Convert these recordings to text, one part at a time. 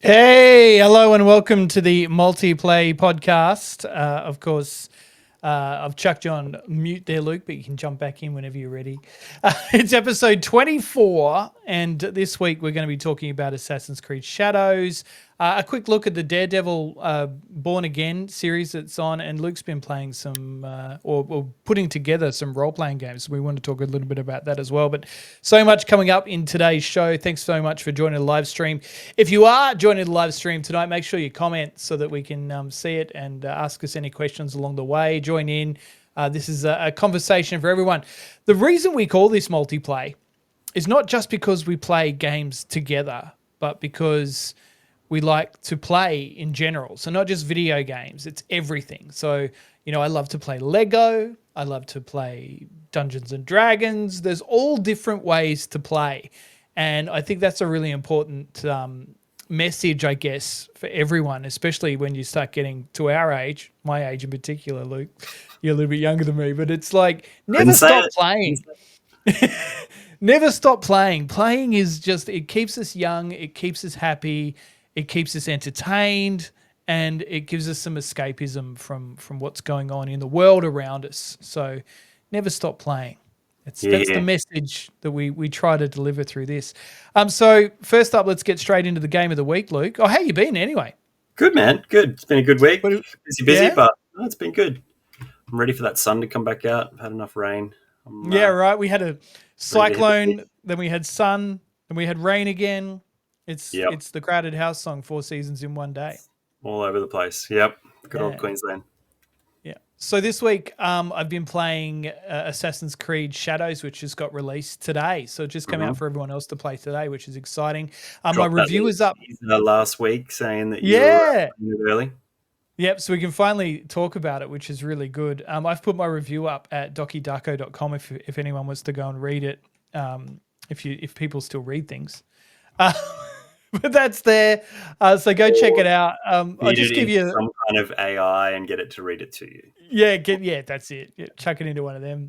Hey, hello, and welcome to the Multiplay podcast. Of course, I've chucked you on mute there, Luke, but you can jump back in whenever you're ready. It's episode 24, and this week we're going to be talking about Assassin's Creed Shadows, a quick look at the Daredevil Born Again series that's on, and Luke's been playing some, or putting together some role-playing games. We want to talk a little bit about that as well, but so much coming up in today's show. Thanks so much for joining the live stream. If you are joining the live stream tonight, make sure you comment so that we can see it and ask us any questions along the way. Join in. This is a conversation for everyone. The reason we call this multiplay is not just because we play games together, but because we like to play in general. So not just video games, it's everything. So, I love to play Lego. I love to play Dungeons and Dragons. There's all different ways to play. And I think that's a really important message, I guess, for everyone, especially when you start getting to our age, my age in particular, Luke. You're a little bit younger than me, but it's like never stop playing. Never stop playing. Playing is just, it keeps us young, it keeps us happy, it keeps us entertained, and it gives us some escapism from what's going on in the world around us. So never stop playing. That's the message that we try to deliver through this. So first up, let's get straight into the game of the week, Luke. Oh, how you been anyway? Good, man. Good. It's been a good week. Busy, but it's been good. I'm ready for that sun to come back out. I've had enough rain. Right. We had a cyclone, then we had sun, then we had rain again. It's the Crowded House song, 4 seasons in one day. All over the place. Yep. Good old Queensland. Yeah. So this week I've been playing Assassin's Creed Shadows, which just got released today. So it just came out for everyone else to play today, which is exciting. My review is up last week saying that you were early. Yep, so we can finally talk about it, which is really good. I've put my review up at docudarko.com if anyone wants to go and read it, if people still read things. But that's there, so go check it out. I'll just give you some kind of AI and get it to read it to you. Yeah, that's it. Yeah, chuck it into one of them.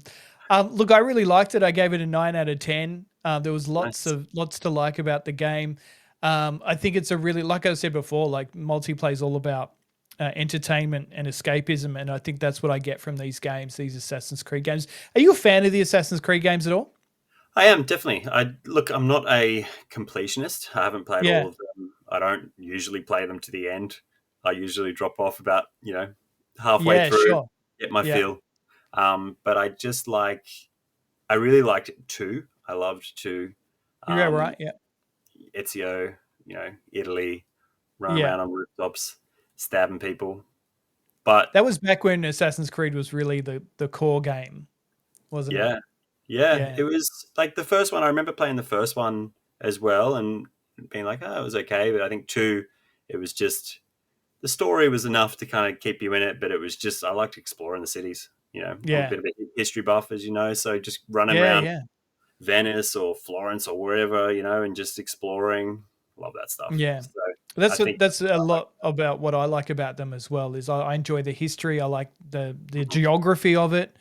Look, I really liked it. I gave it a 9 out of 10. There was lots to like about the game. I think it's a really, like I said before, like multiplayer is all about entertainment and escapism, and I think that's what I get from these games, these Assassin's Creed games. Are you a fan of the Assassin's Creed games at all? I am, definitely. I'm not a completionist. I haven't played all of them. I don't usually play them to the end. I usually drop off about, halfway through, get my feel. But I really liked 2. I loved 2. Right, yeah. Ezio, Italy, running around on rooftops, stabbing people. But that was back when Assassin's Creed was really the core game, wasn't it? Yeah, it was like the first one. I remember playing the first one as well and being like, oh, it was okay. But I think 2, it was just, the story was enough to kind of keep you in it, but it was just, I liked exploring the cities, I'm a bit of a history buff, as you know, so just running around Venice or Florence or wherever, and just exploring. Love that stuff. Yeah. So that's a lot about what I like about them as well, is I enjoy the history. I like the geography of it.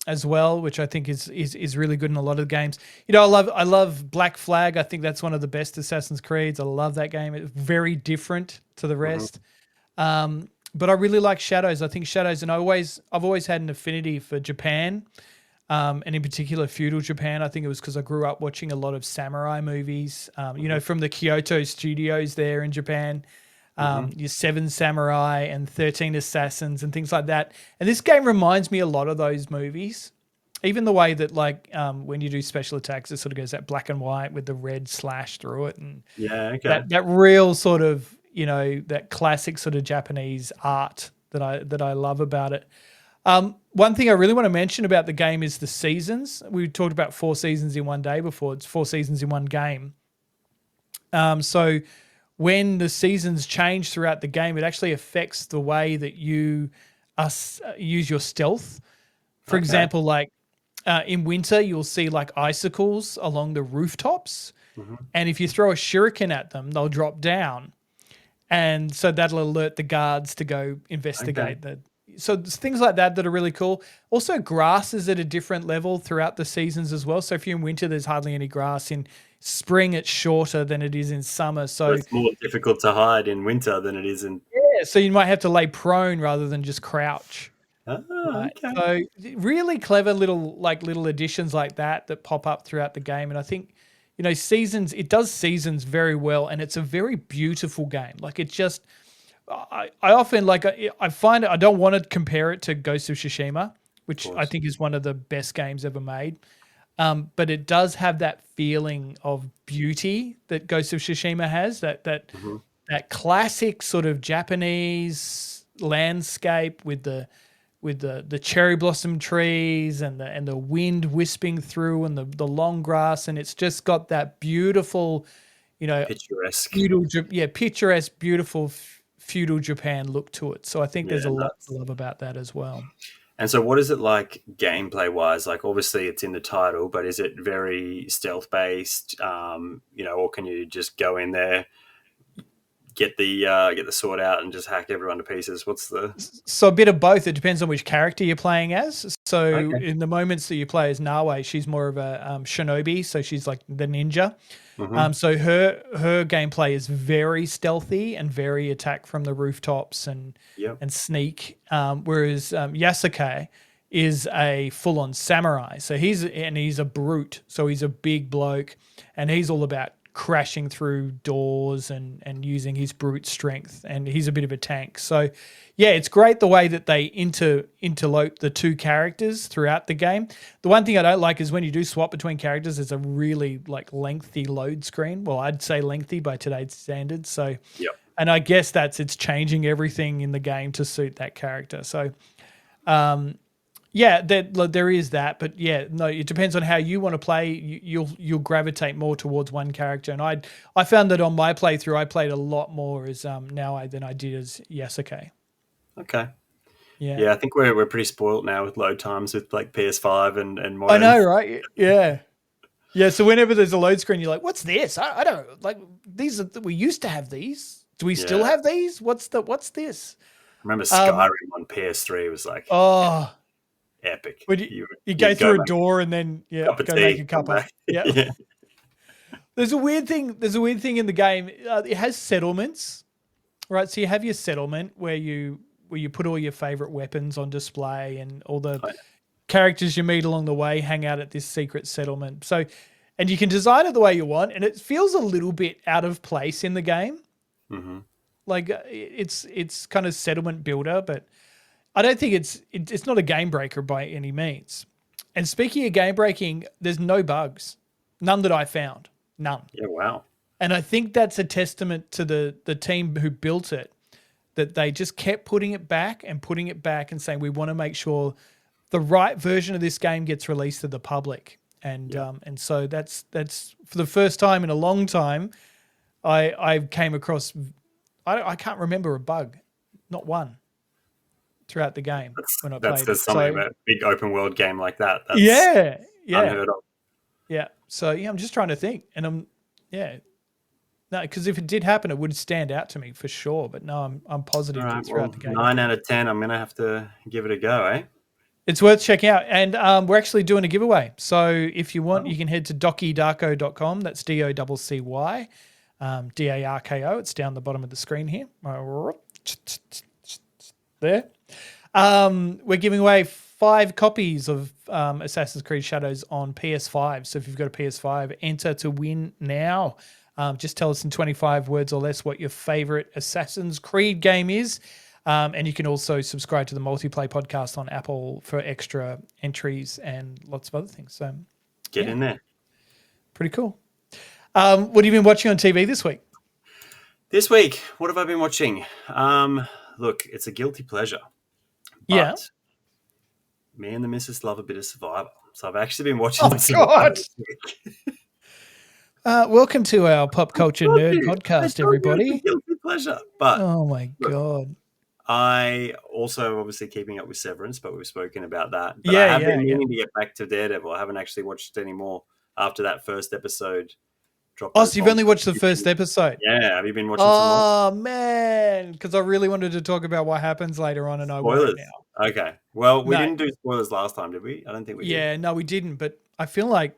As well, which I think is really good in a lot of the games. I love Black Flag. I think that's one of the best Assassin's Creeds. I love that game. It's very different to the rest. But I really like Shadows. I think Shadows, and I've always had an affinity for Japan, and in particular feudal Japan. I think it was because I grew up watching a lot of samurai movies. From the Kyoto studios there in Japan. Your 7 Samurai and 13 Assassins and things like that. And this game reminds me a lot of those movies. Even the way that, when you do special attacks, it sort of goes that black and white with the red slash through it. And that real sort of, that classic sort of Japanese art that I love about it. One thing I really want to mention about the game is the seasons. We talked about 4 seasons in one day before. It's 4 seasons in one game. So when the seasons change throughout the game, it actually affects the way that you use your stealth. For example, in winter, you'll see icicles along the rooftops. And if you throw a shuriken at them, they'll drop down. And so that'll alert the guards to go investigate so there's things like that are really cool. Also, grass is at a different level throughout the seasons as well. So if you're in winter, there's hardly any grass. In spring, it's shorter than it is in summer. So So it's more difficult to hide in winter than it is in. yeah, so you might have to lay prone rather than just crouch. Oh, Right. okay. So really clever little additions like that pop up throughout the game. And I think, seasons, it does seasons very well, and it's a very beautiful game. Like it just I often I find it, I don't want to compare it to Ghost of Tsushima, which I think is one of the best games ever made. But it does have that feeling of beauty that Ghost of Tsushima has, that classic sort of Japanese landscape with the cherry blossom trees and the wind wisping through and the long grass, and it's just got that beautiful, Picturesque. picturesque, beautiful feudal Japan look to it. So I think there's a lot nuts. to love about that as well. And so what is it like gameplay wise? Like obviously it's in the title, but is it very stealth based? Or can you just go in there, get the sword out and just hack everyone to pieces? So a bit of both. It depends on which character you're playing as. So Okay. in the moments that you play as Nawe, she's more of a shinobi, so she's like the ninja. Mm-hmm. So her gameplay is very stealthy and very attack from the rooftops and Yep. sneak. Whereas Yasuke is a full-on samurai. So he's a brute. So he's a big bloke, and he's all about crashing through doors and using his brute strength, and he's a bit of a tank. So yeah, it's great the way that they interlope the two characters throughout the game. The one thing I don't like is when you do swap between characters, there's a really lengthy load screen. Well, I'd say lengthy by today's standards. So Yep. and I guess it's changing everything in the game to suit that character. So yeah, there is that, but yeah, no, it depends on how you want to play. You'll gravitate more towards one character, and I found that on my playthrough, I played a lot more as Naoi than I did as Yasuke. Okay. Yeah, Yeah, I think we're pretty spoilt now with load times with like PS5 and I modern. know, right? Yeah, yeah. So whenever there's a load screen, you're like, "What's this? I don't like these. We used to have these. Do we still Yeah. have these? What's this?" I remember Skyrim on PS3 was like Oh, epic. when you go You'd through a make door and then a cup of go tea, make a come cuppa. back. Yeah. Yeah. There's a weird thing. There's a weird thing in the game. It has settlements, right? So you have your settlement where you put all your favorite weapons on display, and all the Oh, yeah. characters you meet along the way hang out at this secret settlement. So, and you can design it the way you want, and it feels a little bit out of place in the game. Mm-hmm. Like it's kind of settlement builder, but I don't think it's not a game breaker by any means. And speaking of game breaking, there's no bugs, none that I found, none. Yeah, wow. And I think that's a testament to the team who built it, that they just kept putting it back and saying, we want to make sure the right version of this game gets released to the public. And and so that's for the first time in a long time, I came across, I can't remember a bug, not one, throughout the game when I That played says it. something So about a big open world game like that. That's yeah, unheard of. yeah. So yeah, I'm just trying to think, and no, because if it did happen, it would stand out to me for sure. But no, I'm positive All that right, throughout well, the game, 9 out of 10. I'm going to have to give it a go, eh? it's worth checking out. And we're actually doing a giveaway. So if you want, you can head to dockydarko.com. That's DOCCY, DARKO. It's down the bottom of the screen here. There. We're giving away 5 copies of Assassin's Creed Shadows on PS5. So if you've got a PS5, enter to win now. Just tell us in 25 words or less what your favorite Assassin's Creed game is. And you can also subscribe to the Multiplay podcast on Apple for extra entries and lots of other things. So Get in there. pretty cool. What have you been watching on TV this week? This week, what have I been watching? Look, it's a guilty pleasure. But Yeah. me and the missus love a bit of Survivor. So I've actually been watching Oh, Survivor God. this week. Welcome to our pop culture I told nerd you. I podcast, told you everybody. it's a guilty pleasure. But Oh my look, God. I also obviously keeping up with Severance, but we've spoken about that. But Yeah, I have yeah, been yeah. meaning to get back to Daredevil. I haven't actually watched any more after that first episode dropped. Oh, those so you've bombs. only watched the first episode? Yeah, have you been watching some more? Oh man, because I really wanted to talk about what happens later on, and I won't Spoilers. now. Okay. Well, we No, didn't do spoilers last time, did we? I don't think we did. yeah, no, we didn't. But I feel like,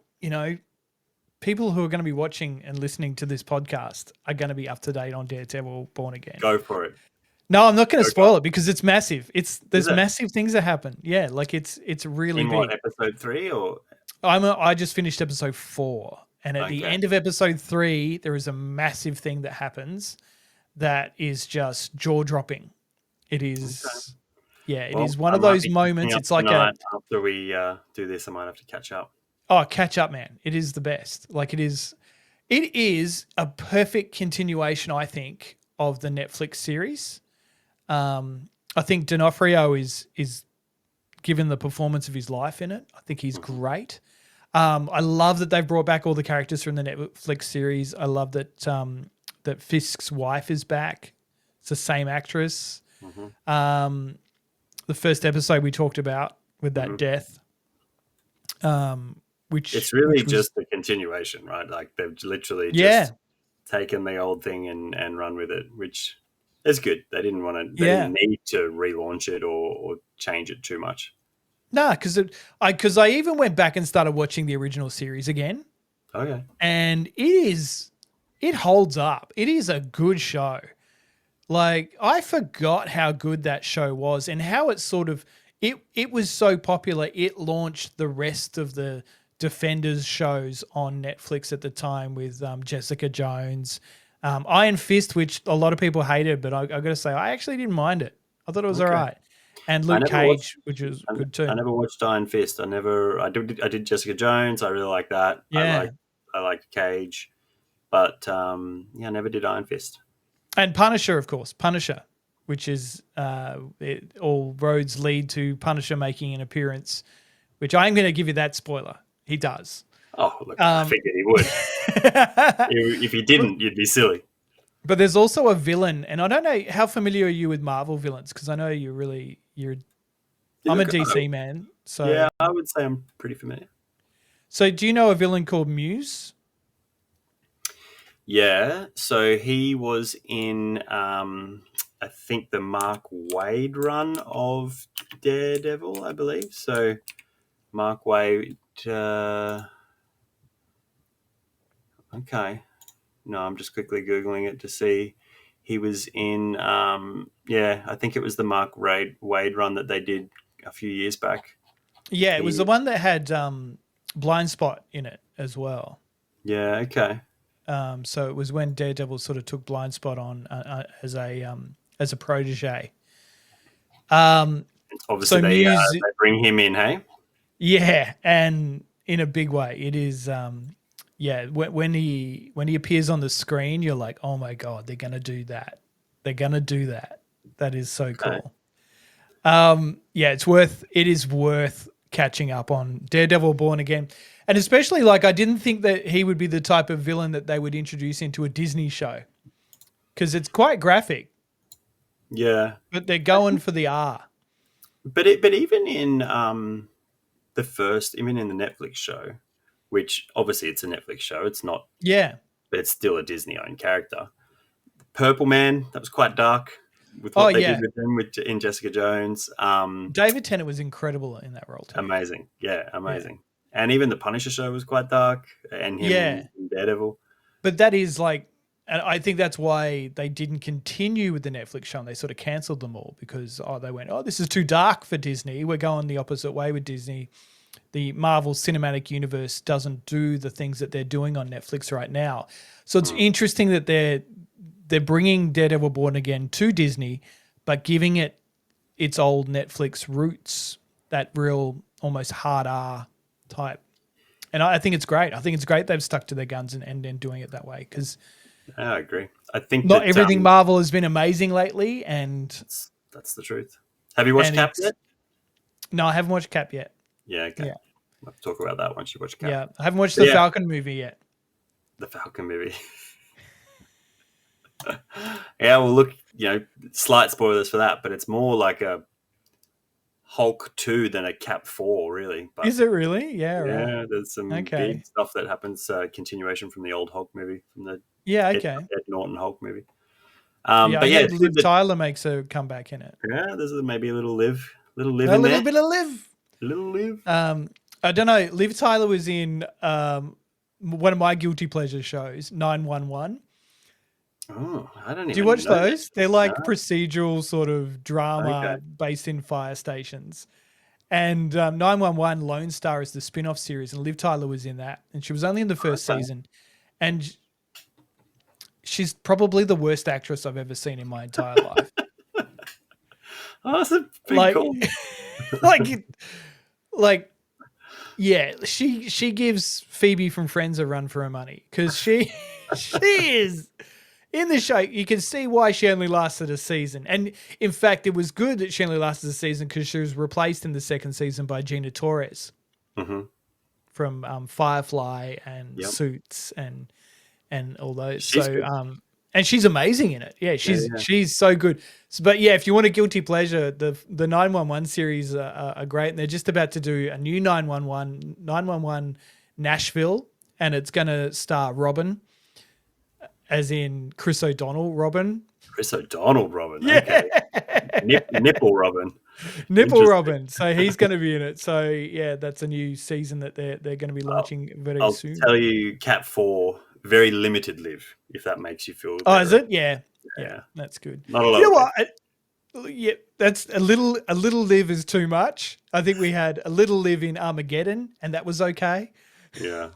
people who are going to be watching and listening to this podcast are going to be up to date on Daredevil Born Again. Go for it. No, I'm not going to Go, spoil go. it because it's massive. Is There's it massive things that happen. Yeah, like it's really in big. what, episode 3 or? I just finished episode 4, and at the Okay. end of episode 3, there is a massive thing that happens that is just jaw dropping. It is, yeah, it is one I of might those be moments. catching up It's like tonight after we do this. I might have to catch up. catch up, man. It is the best. Like it is a perfect continuation, I think, of the Netflix series. I think D'Onofrio is given the performance of his life in it. I think he's great. I love that they've brought back all the characters from the Netflix series. I love that that Fisk's wife is back. It's the same actress. Mm-hmm. The first episode we talked about with that death, which It's really which was, just a continuation, right? Like they've literally yeah, just taken the old thing and run with it, which is good. They didn't want to. They yeah. didn't need to relaunch it or change it too much. Nah, because I even went back and started watching the original series again, Okay. and it holds up. It is a good show. Like I forgot how good that show was and how it sort of it was so popular. It launched the rest of the Defenders shows on Netflix at the time with Jessica Jones, Iron Fist, which a lot of people hated, but I got to say I actually didn't mind it. I thought it was all right. And Luke Cage, which was good too. I never watched Iron Fist. I did Jessica Jones. I really like that. Yeah. I like Cage, but I never did Iron Fist. And Punisher, of course, Punisher, which is all roads lead to Punisher making an appearance, which I'm going to give you that spoiler. He does. Oh, look, I figured he would. If he didn't, you'd be silly. But there's also a villain, and I don't know how familiar are you with Marvel villains, because I know I'm a DC man. So yeah, I would say I'm pretty familiar. So do you know a villain called Muse? Yeah, so he was in, I think, the Mark Waid run of Daredevil, I believe. So Mark Waid, okay. No, I'm just quickly Googling it to see. He was in, I think it was the Mark Waid run that they did a few years back. Yeah, it was the one that had Blind Spot in it as well. Yeah, okay. So it was when Daredevil sort of took Blind Spot on as a protege. Obviously, so they Muse, bring him in, hey? Yeah, and in a big way. It is, when he appears on the screen, you're like, oh my God, they're going to do that. They're going to do that. That is so cool. It is worth catching up on Daredevil Born Again. And especially, like, I didn't think that he would be the type of villain that they would introduce into a Disney show because it's quite graphic. Yeah. But they're going for the R. But even in the Netflix show, which obviously it's a Netflix show, it's not. Yeah. But it's still a Disney-owned character. Purple Man, that was quite dark with what they did with him in Jessica Jones. David Tennant was incredible in that role too. Amazing. Yeah, amazing. Yeah. And even the Punisher show was quite dark, and him in Daredevil. But that is like, and I think that's why they didn't continue with the Netflix show and they sort of cancelled them all because they went, this is too dark for Disney. We're going the opposite way with Disney. The Marvel Cinematic Universe doesn't do the things that they're doing on Netflix right now. So it's interesting that they're bringing Daredevil Born Again to Disney, but giving it its old Netflix roots, that real almost hard R type. And I think it's great. I think it's great they've stuck to their guns and doing it that way because I agree. I think not everything Marvel has been amazing lately, and that's the truth. Have you watched Cap yet? No, I haven't watched Cap yet. Yeah, okay. Yeah. We'll talk about that once you watch Cap. Yeah, I haven't watched the Falcon movie yet. The Falcon movie. Yeah, well, look, slight spoilers for that, but it's more like a Hulk 2 than a Cap 4, really. But is it really? Yeah, right. Yeah, there's some big stuff that happens, continuation from the old Hulk movie, from the Ed Norton Hulk movie. Liv Tyler makes a comeback in it. Yeah, there's maybe a little Liv Little Liv A in little there. bit of Liv. Little Liv. I don't know. Liv Tyler was in one of my guilty pleasure shows, 911. Oh, I don't Do you even watch know that. those? They're No. like procedural sort of Okay. drama based in fire stations. And 911 Lone Star is the spin off series, and Liv Tyler was in that. And she was only in the first Okay. season. And she's probably the worst actress I've ever seen in my entire life. Oh, that's a big Like, call. like, like, yeah, she gives Phoebe from Friends a run for her money because she is in the show. You can see why she only lasted a season, and in fact, it was good that she only lasted a season because she was replaced in the second season by Gina Torres from Firefly and Yep. Suits and all those. She's So good. and she's amazing in it. Yeah, she's so good. So, but yeah, if you want a guilty pleasure, the 911 series are great, and they're just about to do a new 911 Nashville, and it's going to star Robin, as in Chris O'Donnell Robin. Chris O'Donnell Robin. Yeah. Okay. Nipple Robin. Nipple Robin. So he's going to be in it. So yeah, that's a new season that they're going to be launching very I'll soon. tell you, Cat 4, very limited Liv, if that makes you feel Oh, better. is it? Yeah. That's good. Not a lot. You know what? Yeah, that's a little Liv is too much. I think we had a little Liv in Armageddon, and that was okay. Yeah.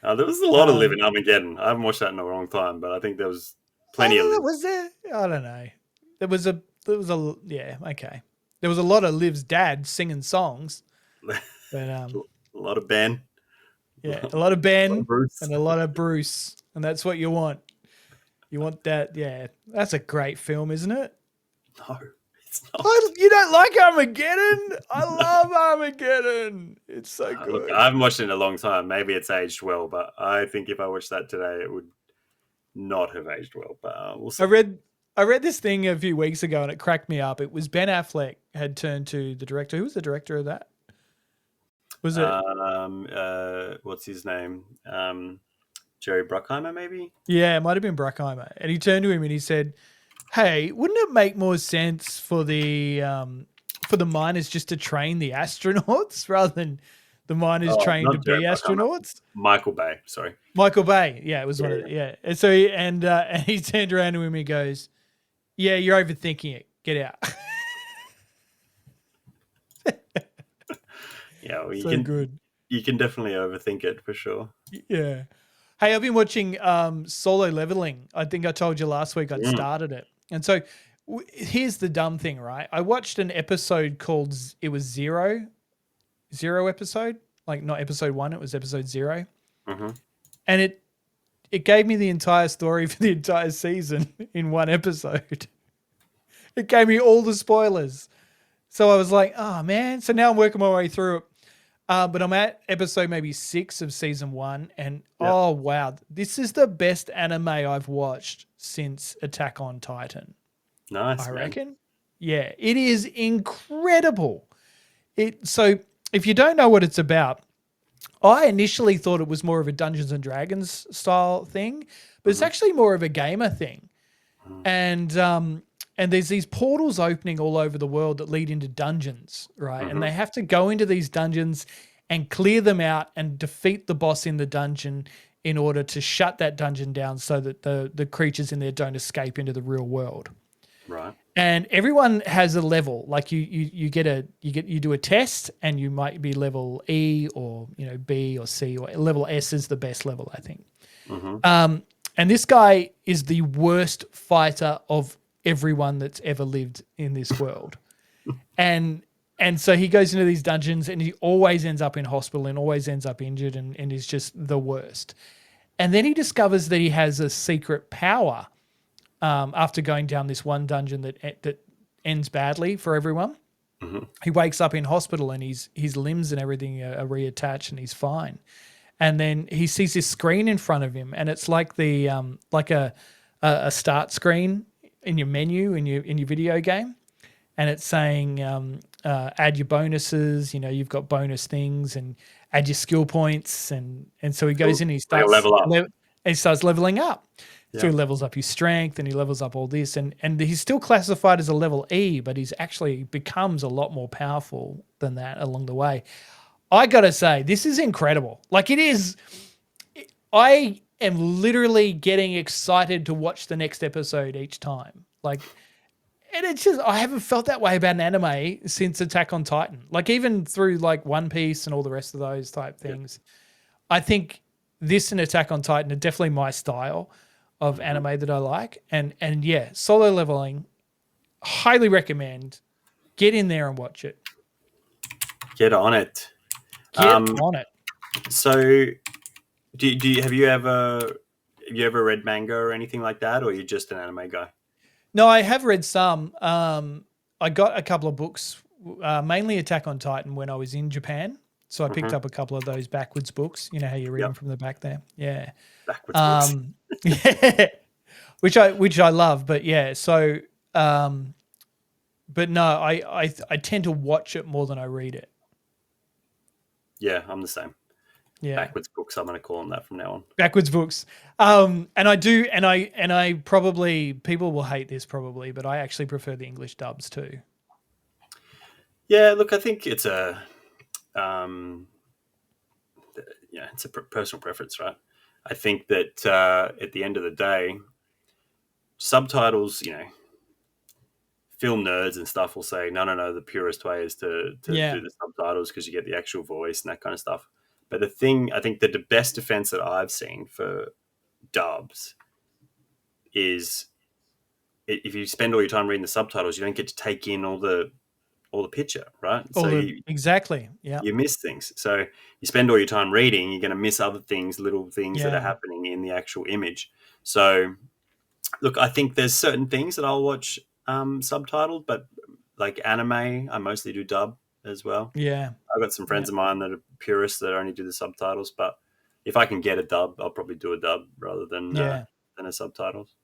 There was a lot of Liv in Armageddon. I haven't watched that in a long time, but I think there was plenty of Liv. Was there? I don't know. There was a yeah, okay. There was a lot of Liv's dad singing songs. But a lot of Ben. Yeah, a lot of Ben Bruce. and a lot of Bruce. And that's what you want. You want that, yeah. That's a great film, isn't it? No, it's not. You don't like Armageddon? I love Armageddon. It's so good. Look, I haven't watched it in a long time. Maybe it's aged well, but I think if I watched that today, it would not have aged well. But we'll see. I read this thing a few weeks ago and it cracked me up. It was Ben Affleck had turned to the director. Who was the director of that? Was it? What's his name? Jerry Bruckheimer, maybe? Yeah, it might have been Bruckheimer. And he turned to him and he said, "Hey, wouldn't it make more sense for the miners just to train the astronauts rather than the miners trained to be astronauts?" Michael Bay, sorry. Michael Bay, yeah, it was one of the, yeah. And so and he turned around to him and he goes, "Yeah, you're overthinking it. Get out." Yeah, well, you can definitely overthink it for sure. Yeah. Hey, I've been watching Solo Leveling. I think I told you last week I'd started it. And so here's the dumb thing, right? I watched an episode called, it was Zero episode, like not episode 1, it was episode 0. And it gave me the entire story for the entire season in one episode. It gave me all the spoilers. So I was like, oh man. So now I'm working my way through it. But I'm at episode maybe 6 of season 1. And oh, wow. This is the best anime I've watched since Attack on Titan. Nice, I reckon. Yeah, it is incredible. So if you don't know what it's about, I initially thought it was more of a Dungeons and Dragons style thing, but it's actually more of a gamer thing. And there's these portals opening all over the world that lead into dungeons, right? And they have to go into these dungeons and clear them out and defeat the boss in the dungeon in order to shut that dungeon down so that the creatures in there don't escape into the real world. Right. And everyone has a level. Like you do a test and you might be level E or B or C, or level S is the best level, I think. And this guy is the worst fighter of everyone that's ever lived in this world. And so he goes into these dungeons and he always ends up in hospital and always ends up injured and is just the worst. And then he discovers that he has a secret power after going down this one dungeon that ends badly for everyone. He wakes up in hospital and his limbs and everything are reattached and he's fine. And then he sees this screen in front of him and it's like the like a start screen in your menu in your video game, and it's saying add your bonuses. You've got bonus things and add your skill points, and so he goes in and he starts level up. And he starts leveling up. So Yeah. he levels up his strength and he levels up all this. And he's still classified as a level E, but he's actually becomes a lot more powerful than that along the way. I got to say, this is incredible. Like it is, I am literally getting excited to watch the next episode each time. Like, and it's just, I haven't felt that way about an anime since Attack on Titan. Like even through like One Piece and all the rest of those type things. I think this and Attack on Titan are definitely my style of anime that I like. And yeah, Solo Leveling, highly recommend. Get in there and watch it. Get on it. Get on it. So, do you have you ever read manga or anything like that, or are you just an anime guy? No, I have read some. I got a couple of books, mainly Attack on Titan, when I was in Japan. So I picked up a couple of those backwards books. You know how you read them from the back there, yeah. Backwards books. Yeah, which I love. But yeah, so but no, I tend to watch it more than I read it. Yeah, I'm the same. Yeah, Backwards books. I'm going to call them that from now on. backwards books. And I do, and I probably, people will hate this probably, but I actually prefer the English dubs too. Yeah, look, I think it's it's a personal preference, right? I think that at the end of the day, subtitles, film nerds and stuff will say, no, the purest way is to do the subtitles because you get the actual voice and that kind of stuff. But the thing, I think that the best defense that I've seen for dubs is if you spend all your time reading the subtitles, you don't get to take in all the picture, right? Exactly. Yeah. You miss things. So you spend all your time reading, you're going to miss other things, little things that are happening in the actual image. So look, I think there's certain things that I'll watch subtitled, but like anime, I mostly do dub as well. Yeah. I've got some friends of mine that are purists that only do the subtitles, but if I can get a dub, I'll probably do a dub rather than a subtitles.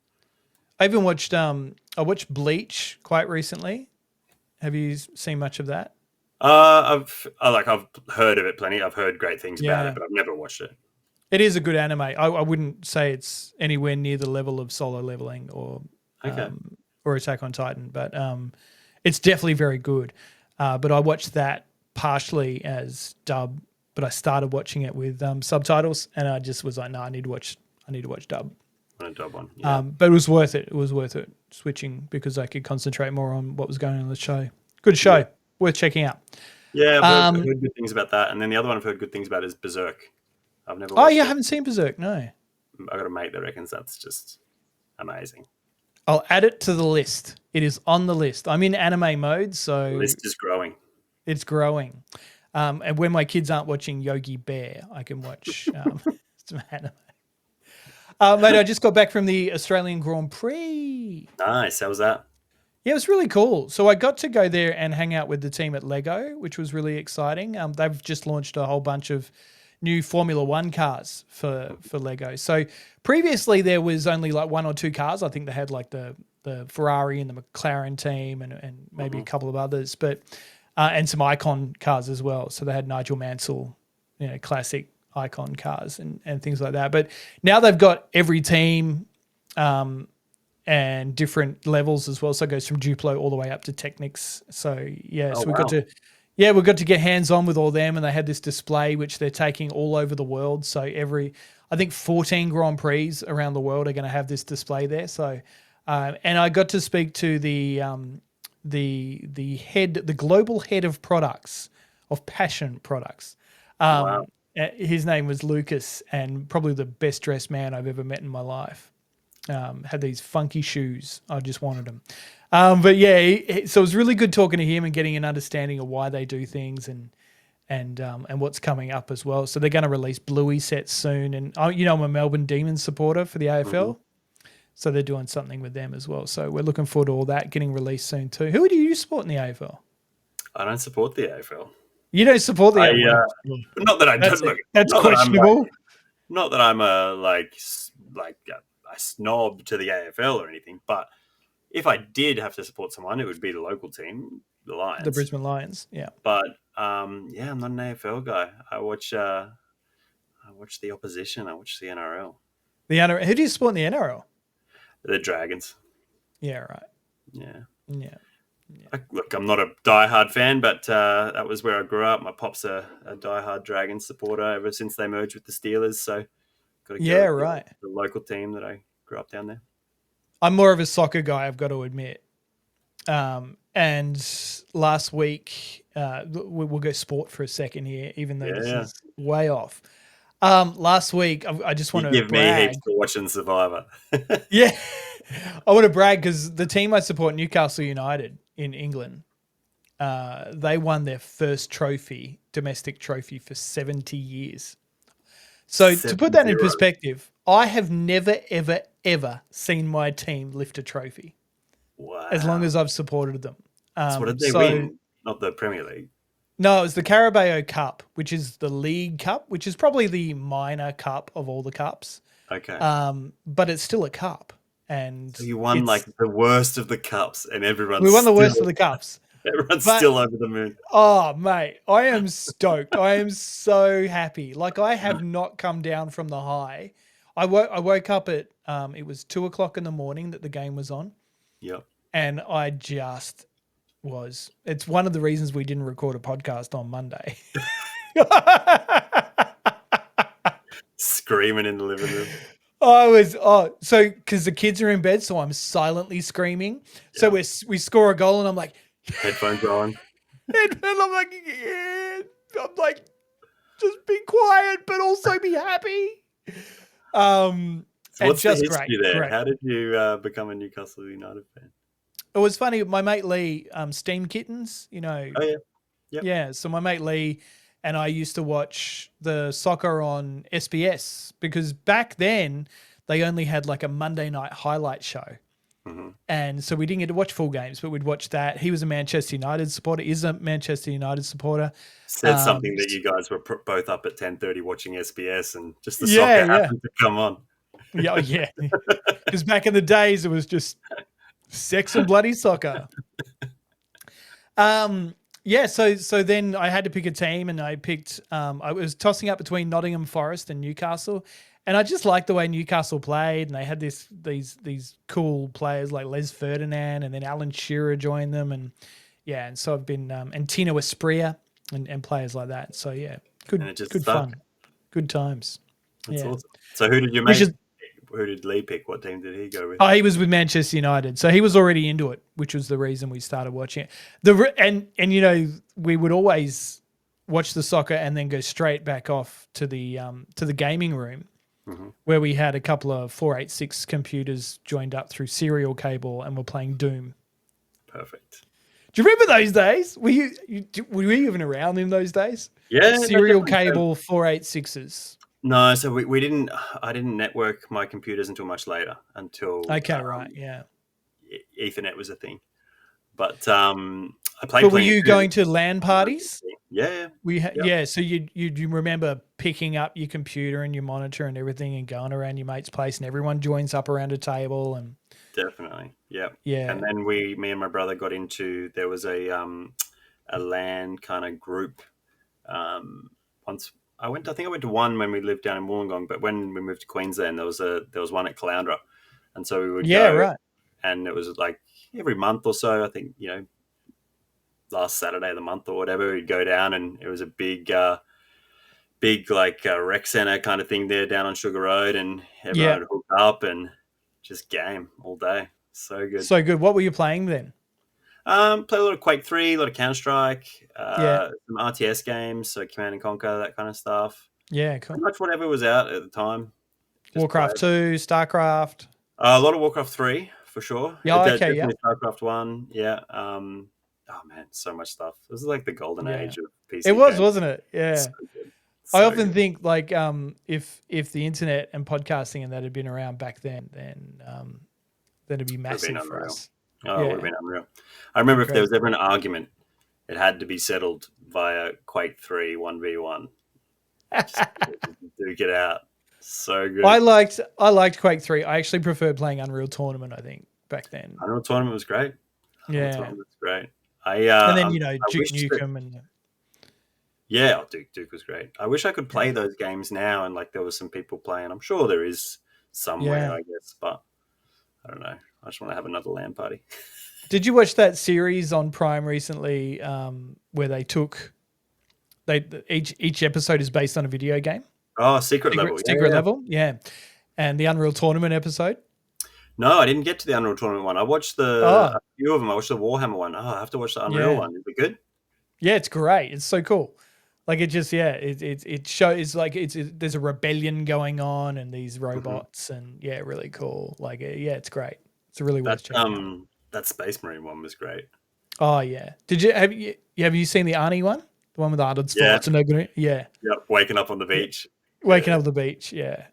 I even watched I watched Bleach quite recently. Have you seen much of that? I've heard of it plenty. I've heard great things about it, but I've never watched it. It is a good anime. I wouldn't say it's anywhere near the level of Solo Leveling or Attack on Titan, but it's definitely very good. But I watched that partially as dub, but I started watching it with subtitles, and I just was like, no, I need to watch dub. On a dub one, yeah. But it was worth it. It was worth it switching because I could concentrate more on what was going on in the show. Good show, worth checking out. Yeah, I've heard good things about that, and then the other one I've heard good things about is Berserk. I've never. I haven't seen Berserk. No, I got a mate that reckons that's just amazing. I'll add it to the list. It is on the list. I'm in anime mode, so the list is growing. It's growing, and when my kids aren't watching Yogi Bear, I can watch some anime. Mate, I just got back from the Australian Grand Prix. Nice. How was that? Yeah, it was really cool. So I got to go there and hang out with the team at Lego, which was really exciting. They've just launched a whole bunch of new Formula One cars for Lego. So previously there was only like one or two cars. I think they had like the Ferrari and the McLaren team and maybe a couple of others, but and some icon cars as well. So they had Nigel Mansell, classic icon cars and things like that. But now they've got every team and different levels as well. So it goes from Duplo all the way up to Technics. So we got to get hands on with all them, and they had this display which they're taking all over the world. So I think 14 Grand Prix around the world are going to have this display there. So and I got to speak to the global head of products of Passion Products. His name was Lucas, and probably the best dressed man I've ever met in my life. Had these funky shoes. I just wanted them. But yeah, so it was really good talking to him and getting an understanding of why they do things and what's coming up as well. So they're going to release Bluey sets soon, and I'm a Melbourne Demons supporter for the AFL, so they're doing something with them as well. So we're looking forward to all that getting released soon too. Who do you support in the AFL? I don't support the AFL. You don't support the AFL? Not that I don't look. That's questionable. Not that I'm a snob to the AFL or anything, but if I did have to support someone, it would be the local team, the Lions. The Brisbane Lions, yeah. But I'm not an AFL guy. I watch the opposition. I watch the NRL. The NRL. Who do you support in the NRL? The Dragons. Yeah, right. Yeah. Yeah. Look, I'm not a diehard fan, but that was where I grew up. My pop's a diehard Dragons supporter ever since they merged with the Steelers. So got to go Yeah, with right. the local team that I grew up down there. I'm more of a soccer guy, I've got to admit. And last week, we'll go sport for a second here, even though this is way off. Last week, I just want to give me brag. heaps for watching Survivor. Yeah, I want to brag because the team I support, Newcastle United in England, they won their first domestic trophy for 70 years. So to put that in perspective, I have never, ever, ever seen my team lift a trophy. Wow. As long as I've supported them. So what did they win? Not the Premier League. No, it was the Carabao Cup, which is the League Cup, which is probably the minor cup of all the cups. Okay. But it's still a cup. And so you won like the worst of the cups, and we won the worst of the cups. Everyone's still over the moon. Oh, mate, I am stoked. I am so happy. Like, I have not come down from the high. I woke up at it was 2:00 in the morning that the game was on. Yep. And I just was. It's one of the reasons we didn't record a podcast on Monday. Screaming in the living room. So because the kids are in bed, so I'm silently screaming. Yeah. So we score a goal, and I'm like, headphones on, and I'm like, yeah. I'm like, just be quiet, but also be happy. So what's the history there? Great. How did you become a Newcastle United fan? It was funny. My mate Lee, Steam Kittens, you know. Oh yeah. Yep. Yeah. So my mate Lee and I used to watch the soccer on SBS because back then they only had like a Monday night highlight show. Mm-hmm. And so we didn't get to watch full games, but we'd watch that. He was a Manchester United supporter, is a Manchester United supporter. Said something that you guys were both up at 10:30 watching SBS and just the soccer happened to come on. Yeah. Because back in the days, it was just sex and bloody soccer. So then I had to pick a team, and I picked. I was tossing up between Nottingham Forest and Newcastle, and I just liked the way Newcastle played, and they had these cool players like Les Ferdinand, and then Alan Shearer joined them, and so I've been and Tino Espria and players like that. So yeah, good fun, good times. That's awesome. So who did you make? Who did Lee pick? What team did he go with? Oh, he was with Manchester United, so he was already into it, which was the reason we started watching it. And you know, we would always watch the soccer and then go straight back off to the gaming room, where we had a couple of 486 computers joined up through serial cable, and we're playing Doom. Perfect. Do you remember those days? Were you even around in those days? Yeah, serial cable 486s. No, so we didn't. I didn't network my computers until much later. Right, yeah. Ethernet was a thing, but I played. But were you going to LAN parties? Yeah, yeah. So you remember picking up your computer and your monitor and everything and going around your mate's place, and everyone joins up around a table and. Definitely, yeah. And then me and my brother got into. There was a LAN kind of group. Once. I think I went to one when we lived down in Wollongong, but when we moved to Queensland, there was one at Caloundra, and so we would go. Right. And it was like every month or so. I think last Saturday of the month or whatever, we'd go down, and it was a big like rec center kind of thing there down on Sugar Road, and everyone would hook up and just game all day. So good. So good. What were you playing then? Play a lot of Quake 3, a lot of Counter-Strike, some RTS games, so Command and Conquer, that kind of stuff. Yeah, cool. Pretty much whatever was out at the time. Warcraft 2, StarCraft. A lot of Warcraft 3, for sure. Yeah, okay, yeah. StarCraft 1, yeah. Oh, man, so much stuff. This is like the golden age of PC It was, games. wasn't it? Yeah. So I often think, like, if the internet and podcasting and that had been around back then it'd be massive for us. Oh, it would have been unreal. I remember if there was ever an argument, it had to be settled via Quake 3 1v1. Duke it out. So good. I liked Quake 3. I actually preferred playing Unreal Tournament, I think, back then. Unreal Tournament was great. Tournament was great. And then, Duke Nukem. Duke was great. I wish I could play those games now, and like there was some people playing. I'm sure there is somewhere, I guess. But I don't know. I just want to have another LAN party. Did you watch that series on Prime recently where each episode is based on a video game? Oh, Secret Level. Secret Level, yeah. And the Unreal Tournament episode? No, I didn't get to the Unreal Tournament one. I watched a few of them. I watched the Warhammer one. Oh, I have to watch the Unreal one. Is it good? Yeah, it's great. It's so cool. Like it just, it shows like there's a rebellion going on and these robots and really cool. Like, it's great. It's really worth checking out. That Space Marine one was great. Oh yeah. Have you seen the Arnie one? The one with Arnold Schwarzenegger? Yeah. Yep. Waking up on the beach. Waking up on the beach. Yeah. Yeah.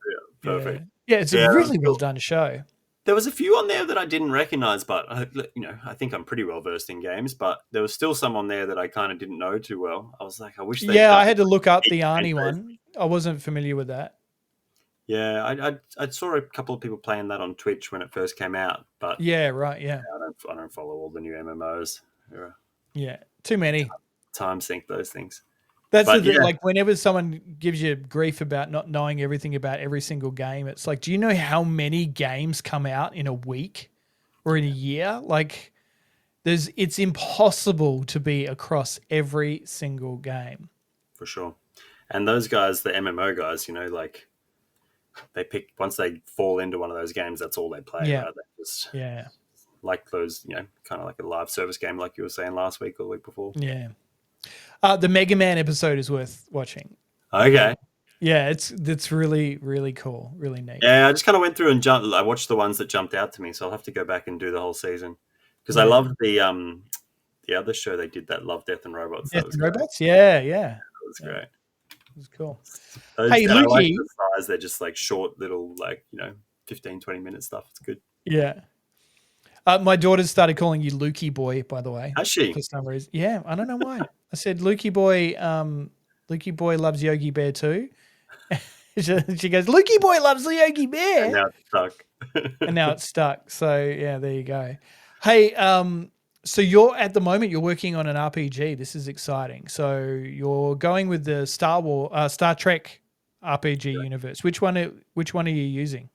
Perfect. Yeah. It's a really well done show. There was a few on there that I didn't recognize, but I think I'm pretty well versed in games. But there was still some on there that I kind of didn't know too well. I was like, I wish. I had to look up the Arnie one. I wasn't familiar with that. Yeah, I saw a couple of people playing that on Twitch when it first came out, but yeah, right, yeah. I don't follow all the new MMOs. Yeah, too many. Time sink those things. That's the thing. Like whenever someone gives you grief about not knowing everything about every single game, it's like, do you know how many games come out in a week or in a year? Like, it's impossible to be across every single game. For sure. And those guys, the MMO guys, like they pick once they fall into one of those games, that's all they play. Yeah. Right? They just, like those, kind of like a live service game, like you were saying last week or the week before. Yeah. The Mega Man episode is worth watching. Okay. Yeah, it's really, really cool, really neat. Yeah, I just kind of went through and I watched the ones that jumped out to me, so I'll have to go back and do the whole season because I loved the other show they did, that Love, Death and Robots. Death and Robots, yeah. That was great. It was cool. Hey, Lukey, I like the size. They're just like short little, 15, 20-minute stuff. It's good. Yeah. My daughter started calling you Lukey boy, by the way. Has she? For some reason. Yeah, I don't know why. I said Lukey boy loves Yogi Bear too. She goes, Lukey boy loves the Yogi Bear. And now it's stuck. So yeah, there you go. Hey, so you're working on an RPG. This is exciting. So you're going with the Star Trek RPG universe. Which one are you using?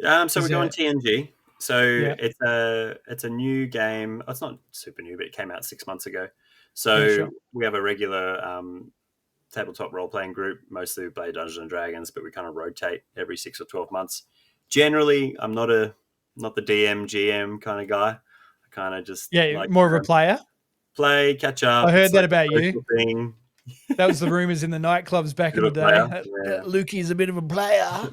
So we're going TNG. So it's a new game. It's not super new, but it came out 6 months ago. So we have a regular tabletop role-playing group. Mostly we play Dungeons and Dragons, but we kind of rotate every 6 or 12 months. Generally, I'm not the DM, GM kind of guy. I kind of just more of a player. Play, catch up. I heard that about you. Thing. That was the rumors in the nightclubs back in the day. Yeah. Lukey's a bit of a player.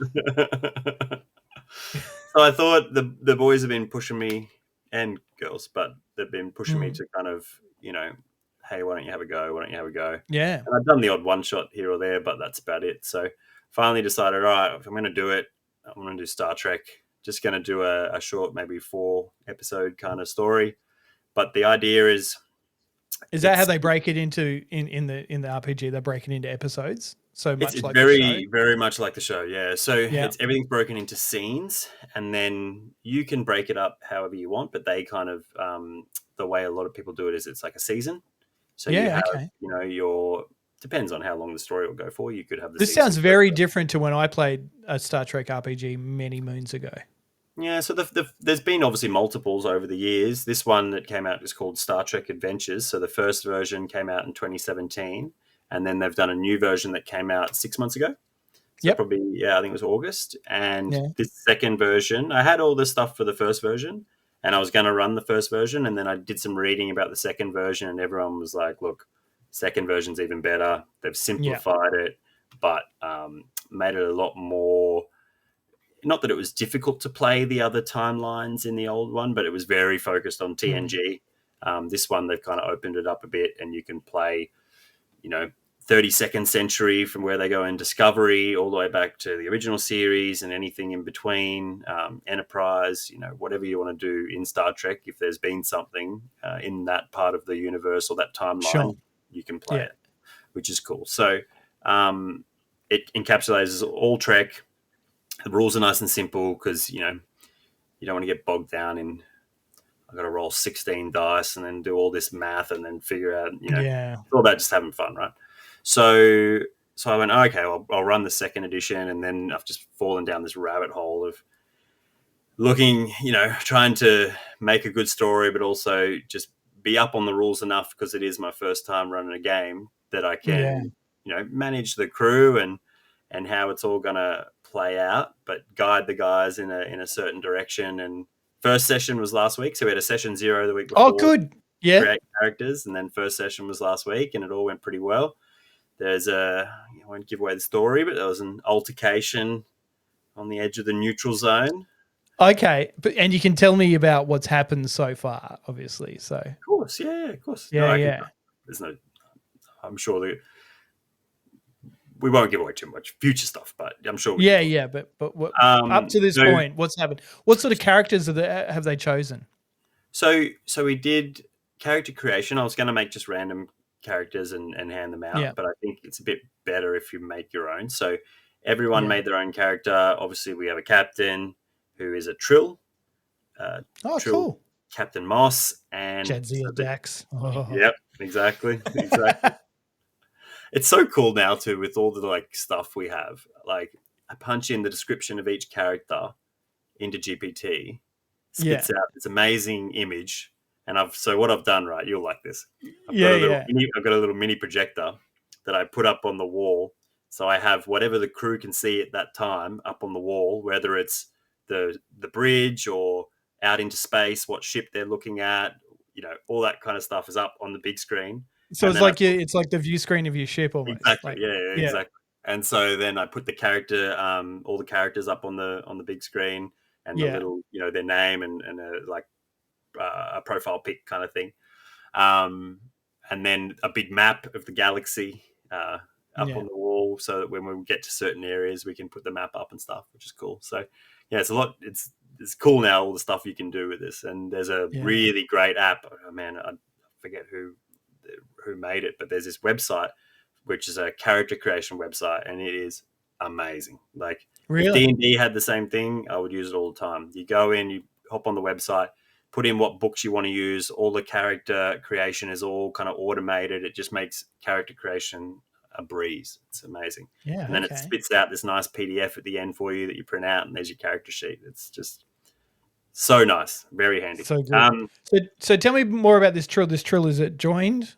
So I thought the boys have been pushing me, and girls, but they've been pushing me to kind of, hey, why don't you have a go? Why don't you have a go? Yeah. And I've done the odd one shot here or there, but that's about it. So finally decided, all right, if I'm going to do it, I'm going to do Star Trek. Just going to do a short, maybe 4 episode kind of story. But the idea is that how they break it into in the RPG? They break it into episodes. So much it's like very, the show. very much like the show, yeah. So it's everything's broken into scenes, and then you can break it up however you want. But they kind of the way a lot of people do it is it's like a season. So you have, your depends on how long the story will go for. You could have this sounds very different to when I played a Star Trek RPG many moons ago. Yeah, so there's been obviously multiples over the years. This one that came out is called Star Trek Adventures. So the first version came out in 2017. And then they've done a new version that came out 6 months ago. So probably, I think it was August. And this second version, I had all the stuff for the first version, and I was going to run the first version. And then I did some reading about the second version, and everyone was like, look, second version's even better. They've simplified it, but made it a lot more, not that it was difficult to play the other timelines in the old one, but it was very focused on TNG. This one, they've kind of opened it up a bit, and you can play 32nd century from where they go in Discovery all the way back to the original series and anything in between, Enterprise, whatever you want to do in Star Trek. If there's been something in that part of the universe or that timeline, you can play it, which is cool. So it encapsulates all Trek. The rules are nice and simple because, you don't want to get bogged down in, I've got to roll 16 dice and then do all this math and then figure out, it's all about just having fun, right? So so I went, okay, I'll run the second edition, and then I've just fallen down this rabbit hole of looking, trying to make a good story, but also just be up on the rules enough, because it is my first time running a game, that I Yeah. can, manage the crew and how it's all going to play out, but guide the guys in a certain direction. And first session was last week, so we had a session 0 the week Oh, before, good. Yeah. create characters, and then first session was last week, and it all went pretty well. There's I won't give away the story, but there was an altercation on the edge of the neutral zone. Okay, and you can tell me about what's happened so far, obviously. So, Of course, yeah, of course. No, yeah, I can. yeah, There's no. I'm sure that we won't give away too much future stuff, but I'm sure we yeah, can. yeah. But what, up to this So, point, what's happened? What sort of characters have they chosen? so we did character creation. I was going to make just random characters and hand them out, Yeah, but I think it's a bit better if you make your own. So everyone yeah. made their own character. Obviously, we have a captain who is a Trill. Oh, Trill cool. Captain Moss, and Jadzia Dax. Oh. yep, exactly. It's so cool now too, with all the stuff we have. Like, I punch in the description of each character into GPT, Yeah, spits out this amazing image, and what I've done, right? You'll like this. yeah. I've got a little mini projector that I put up on the wall, so I have whatever the crew can see at that time up on the wall, whether it's the bridge or out into space, what ship they're looking at, all that kind of stuff is up on the big screen. So And it's then it's like the view screen of your ship almost. exactly, Like, yeah, yeah, exactly. And so then I put the character, all the characters up on the big screen, and the yeah, little, their name and a profile pic kind of thing. Um, and then a big map of the galaxy up yeah, on the wall, so that when we get to certain areas, we can put the map up and stuff, which is cool. So yeah, it's a lot. It's cool now, all the stuff you can do with this. And there's a yeah. really great app. Oh, man, I forget who made it, but there's this website which is a character creation website, and it is amazing. Like, if Really? D&D had the same thing, I would use it all the time. You go in, you hop on the website, put in what books you want to use. All the character creation is all kind of automated. It just makes character creation a breeze. It's amazing. Yeah. And then it Okay. spits out this nice PDF at the end for you that you print out, and there's your character sheet. It's just so nice, very handy. So good. So tell me more about this Trill. This Trill, is it joined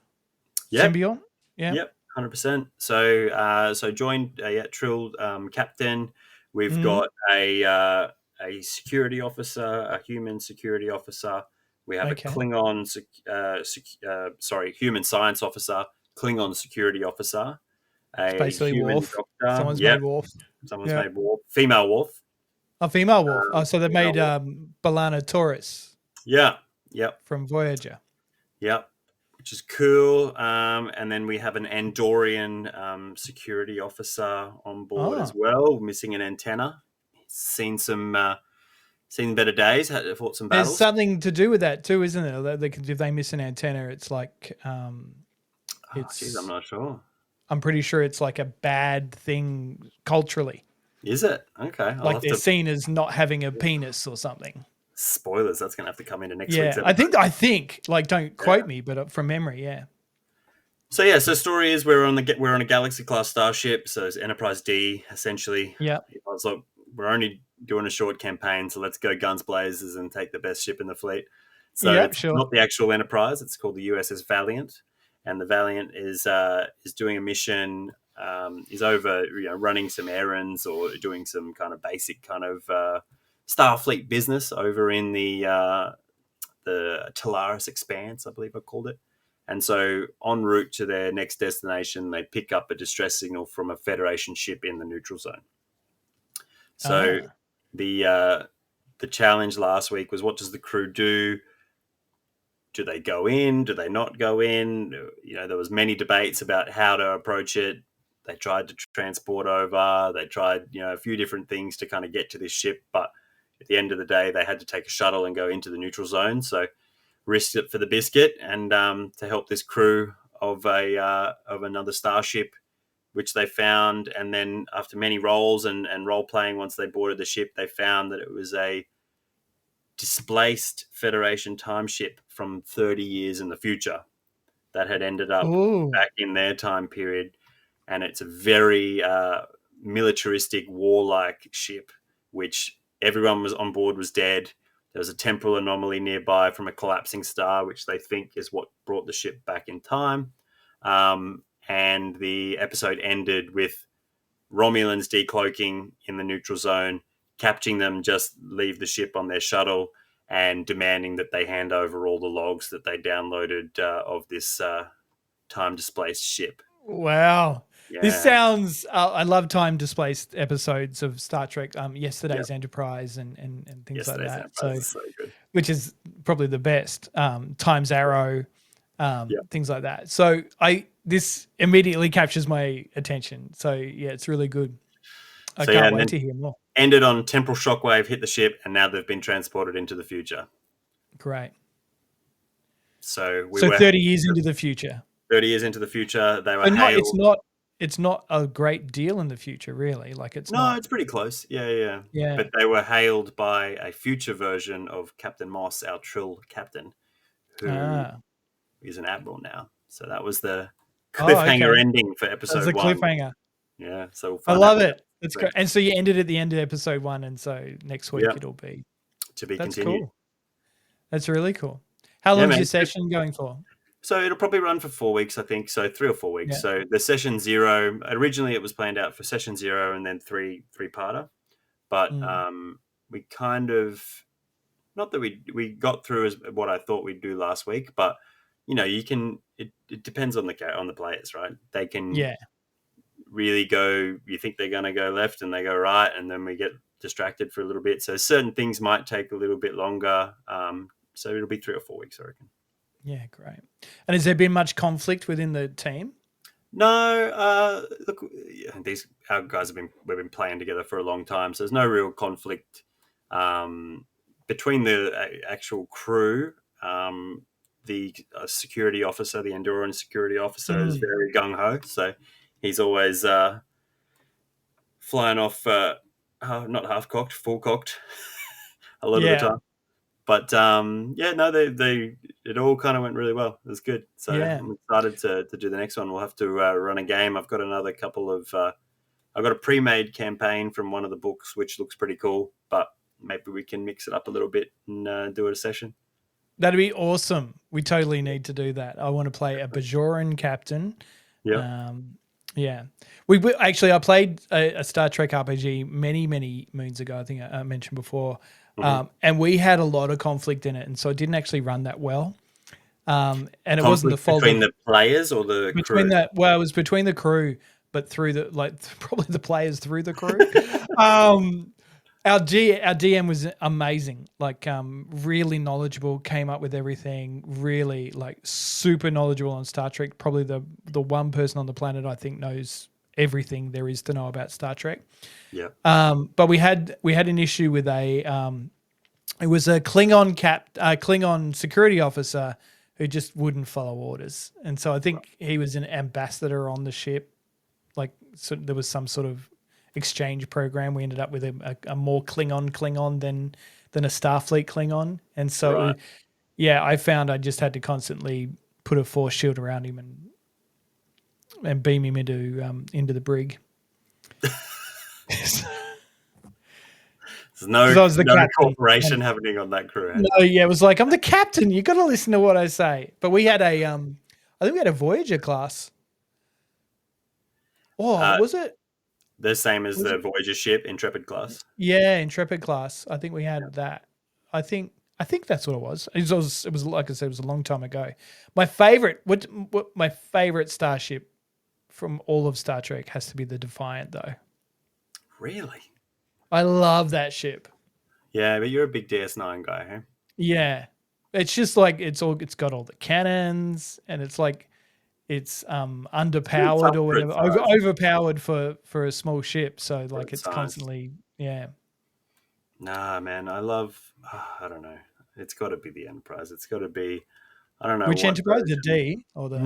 Yep, Symbiont? Yeah. yep, 100%. So joined Trill captain. We've Mhm. got a security officer, a human security officer. We have Okay. a Klingon, human science officer, Klingon security officer, It's a basically human Worf. doctor. Someone's Yep, made Worf. someone's Yeah. made Worf, female Worf. A female Worf. Oh, so they Female made Worf. B'Elanna Torres Yeah, yep, from Voyager. yep. Which is cool. And then we have an Andorian security officer on board as Oh, well, missing an antenna. Seen better days, fought some there's battles. something to do with that too, isn't there? If they miss an antenna, it's like Geez, I'm not sure. I'm pretty sure it's like a bad thing culturally. Is it? Okay. I'll Like have they're to. seen as not having a penis or something. Spoilers, that's going to have to come into next Yeah, week's episode. I think. Like, don't quote me, but from memory, yeah. So story is we're on a Galaxy class starship, so it's Enterprise D essentially. Yeah. I was like, we're only doing a short campaign, so let's go guns blazers and take the best ship in the fleet. So Yeah, it's sure. not the actual Enterprise; it's called the USS Valiant, and the Valiant is doing a mission. Is over running some errands or doing some kind of basic kind of Starfleet business over in the Talaris Expanse, I believe I called it. And so en route to their next destination, they pick up a distress signal from a Federation ship in the neutral zone. So the challenge last week was, what does the crew do? Do they go in? Do they not go in? There was many debates about how to approach it. They tried to transport over. They tried, a few different things to kind of get to this ship. But at the end of the day, they had to take a shuttle and go into the neutral zone. So risked it for the biscuit, and to help this crew of another starship, which they found. And then after many rolls and role playing, once they boarded the ship, they found that it was a displaced Federation time ship from 30 years in the future that had ended up back in their time period. and it's a very militaristic, warlike ship, which everyone was on board was dead. There was a temporal anomaly nearby from a collapsing star, which they think is what brought the ship back in time. And the episode ended with Romulans decloaking in the neutral zone, capturing them, just leave the ship on their shuttle, and demanding that they hand over all the logs that they downloaded of this time displaced ship. Wow. This Yeah. sounds. I love time displaced episodes of Star Trek. Yesterday's Yep. Enterprise and things Yesterday's like that. Enterprise is so good. Which is probably the best. Time's Arrow, Yep. things like that. So this immediately captures my attention. So yeah, it's really good. I So, yeah, can't and wait then to hear more. ended on temporal shockwave, hit the ship, and now they've been transported into the future. Great. So we So were 30 years into the future. 30 years into the future. They were But hailed. it's not a great deal in the future, really. Like it's No, not. it's pretty close. Yeah. Yeah. But they were hailed by a future version of Captain Moss, our Trill captain, who is an admiral now. So that was the cliffhanger Okay. ending for That's episode the 1. cliffhanger. Yeah, so we'll I find out love what it. That's great. And so you ended at the end of episode 1, and so next week it'll be. to be That's continued. cool. That's really cool. How Yeah, long's man. your session going for? So it'll probably run for 4 weeks, I think. So 3 or 4 weeks. Yeah. So the session 0, originally it was planned out for session 0 and then three-parter. But we kind of, not that we got through as what I thought we'd do last week, but you can. It depends on the players, right? They can really go. You think they're going to go left, and they go right, and then we get distracted for a little bit. So certain things might take a little bit longer. So it'll be 3 or 4 weeks, I reckon. Yeah, great. And has there been much conflict within the team? No, look, our guys we've been playing together for a long time, so there's no real conflict between the actual crew. The security officer, the Enduran security officer, is very gung ho, so he's always flying off, not half cocked, full cocked, a lot of the time. But it all kind of went really well. It was good. So I'm excited to do the next one. We'll have to run a game. I've got another couple of. I've got a pre-made campaign from one of the books, which looks pretty cool. But maybe we can mix it up a little bit and do it a session. That'd be awesome. We totally need to do that. I want to play a Bajoran captain. Yeah. We actually I played a Star Trek RPG many moons ago. I think I mentioned before. And we had a lot of conflict in it, and so it didn't actually run that well. And it wasn't the fault between the players or the crew. It was between the crew, but through probably the players through the crew. Our DM was amazing, really knowledgeable, came up with everything, really super knowledgeable on Star Trek. Probably the one person on the planet I think knows everything there is to know about Star Trek. Yeah. But we had an issue with it was a Klingon security officer who just wouldn't follow orders, and so I think he was an ambassador on the ship. So there was some sort of exchange program. We ended up with a more Klingon than a Starfleet Klingon, and so I found I just had to constantly put a force shield around him and beam him into the brig. There's no cooperation happening on that crew. No, it was like, I'm the captain. You got to listen to what I say. But we had I think we had a Voyager class. Oh, was it? The same as the Voyager ship, Intrepid class. Yeah, Intrepid class. I think we had that. I think that's what it was. It was like I said, it was a long time ago. My favorite, my favorite starship from all of Star Trek has to be the Defiant, though. Really? I love that ship. Yeah, but you're a big DS9 guy, huh? Yeah, it's just it's got all the cannons, and it's underpowered or whatever, overpowered for a small ship. So it's constantly Nah, man, I love. I don't know. It's got to be the Enterprise. It's got to be. I don't know which Enterprise, the D or the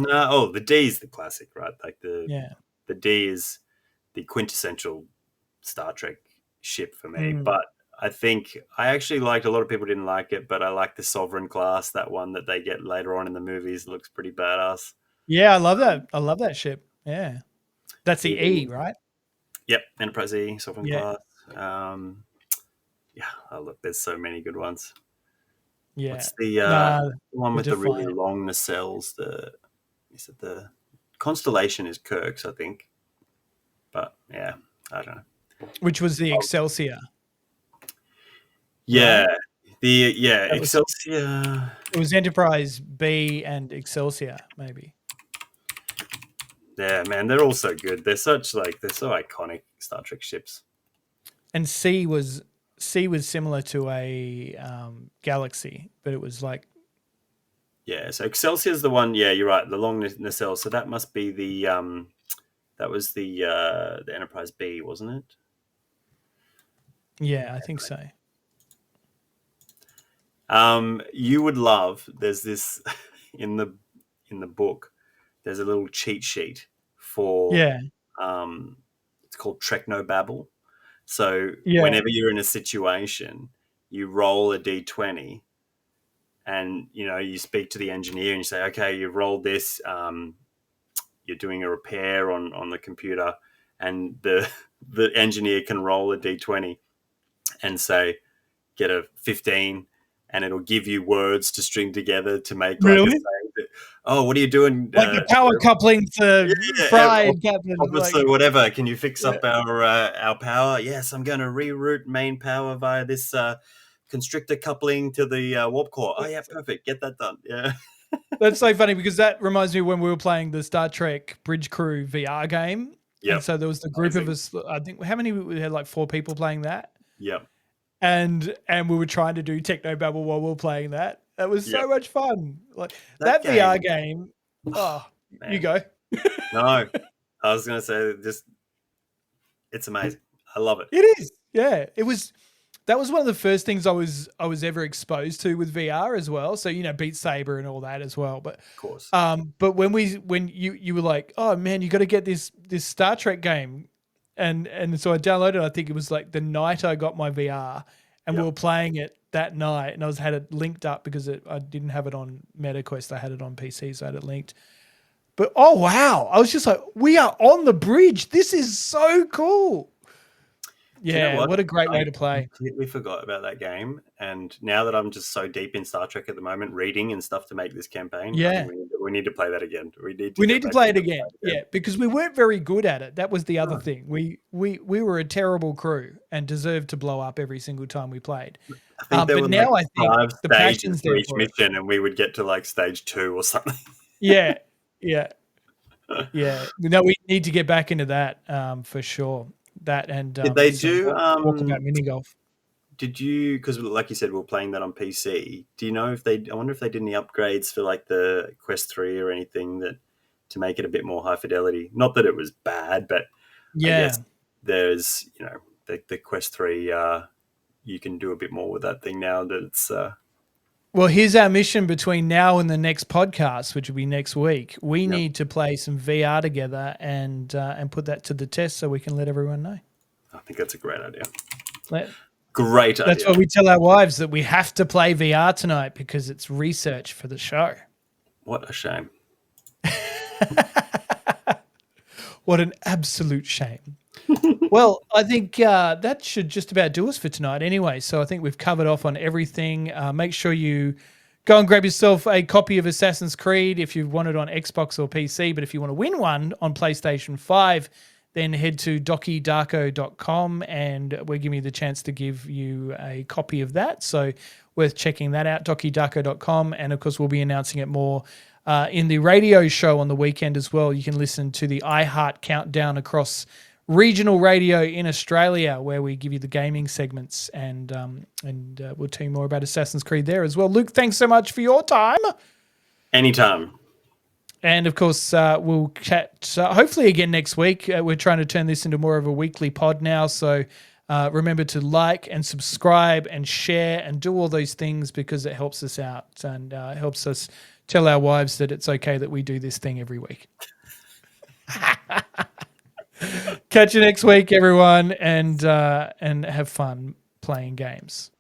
the D is the classic, right? The D is the quintessential Star Trek ship for me. But I think I actually liked. A lot of people didn't like it, but I like the Sovereign class. That one that they get later on in the movies looks pretty badass. Yeah, I love that. I love that ship. Yeah. That's the E, right? Yep, Enterprise E, Sovereign Yeah. class. Yeah, oh, look, there's so many good ones. Yeah. What's the one The with the really Defiant. long nacelles? Is it the Constellation is Kirk's, I think. But yeah, I don't know. Which was the Oh, Excelsior. yeah, Right? That was Excelsior. it was Enterprise B and Excelsior, maybe. Yeah, man, they're all so good. They're so iconic Star Trek ships. And C was similar to a Galaxy, but it was like So Excelsior's the one. Yeah, you're right. The long nacelle. So that must be the that was the Enterprise B, wasn't it? yeah, I think so. You would love. There's this in the book. There's a little cheat sheet for Yeah. it's called Technobabble. So Yeah. whenever you're in a situation, you roll a d20, and you speak to the engineer and you say, okay, you've rolled this. You're doing a repair on the computer, and the engineer can roll a d20 and say, get a 15, and it'll give you words to string together to make like a Really? saying. Oh, what are you doing? Like the power coupling to Fry and Captain. Officer, whatever. Can you fix up our power? Yes, I'm going to reroute main power via this constrictor coupling to the warp core. Oh yeah, perfect. Get that done. Yeah. That's so funny because that reminds me when we were playing the Star Trek Bridge Crew VR game. Yep. And so there was the group of us, I think, how many? We had like 4 people playing that. Yep. And we were trying to do Technobabble while we were playing that. That was so much fun. Like that VR game. Oh, man. You go. No, I was going to say it's amazing. I love it. It is. Yeah. That was one of the first things I was ever exposed to with VR as well. So, Beat Saber and all that as well. But of course. But when you were like, oh man, you got to get this Star Trek game. And so I downloaded, I think it was like the night I got my VR, and we were playing it that night, and I had it linked up because I didn't have it on MetaQuest. I had it on PC, so I had it linked. But oh wow, I was just like, we are on the bridge. This is so cool. Yeah, what a great way to play. I completely forgot about that game, and now that I'm just so deep in Star Trek at the moment, reading and stuff to make this campaign, yeah, we need to play that again. We need to play it again. Yeah, because we weren't very good at it. That was the other thing. We were a terrible crew and deserved to blow up every single time we played. I think but now I think the passion's there each mission, and we would get to like stage 2 or something. Yeah. No, we need to get back into that for sure. That and did they do talk about mini golf? Did you? Because like you said, we were playing that on PC. Do you know if they? I wonder if they did any upgrades for like the Quest 3 or anything to make it a bit more high fidelity. Not that it was bad, but I guess there's the Quest 3. You can do a bit more with that thing now that it's. Well, here's our mission between now and the next podcast, which will be next week. We need to play some VR together and put that to the test so we can let everyone know. I think that's a great idea. Great idea. That's why we tell our wives that we have to play VR tonight because it's research for the show. What a shame. What an absolute shame. Well, I think that should just about do us for tonight anyway. So I think we've covered off on everything. Make sure you go and grab yourself a copy of Assassin's Creed if you want it on Xbox or PC. But if you want to win one on PlayStation 5, then head to dokidarko.com and we're giving you the chance to give you a copy of that. So worth checking that out, dokidarko.com. And, of course, we'll be announcing it more in the radio show on the weekend as well. You can listen to the iHeart Countdown across regional radio in Australia, where we give you the gaming segments, and we'll tell you more about Assassin's Creed there as well. Luke, thanks so much for your time. Anytime. And of course, we'll chat hopefully again next week. We're trying to turn this into more of a weekly pod now, so remember to like and subscribe and share and do all those things because it helps us out and helps us tell our wives that it's okay that we do this thing every week. Catch you next week, everyone, and have fun playing games.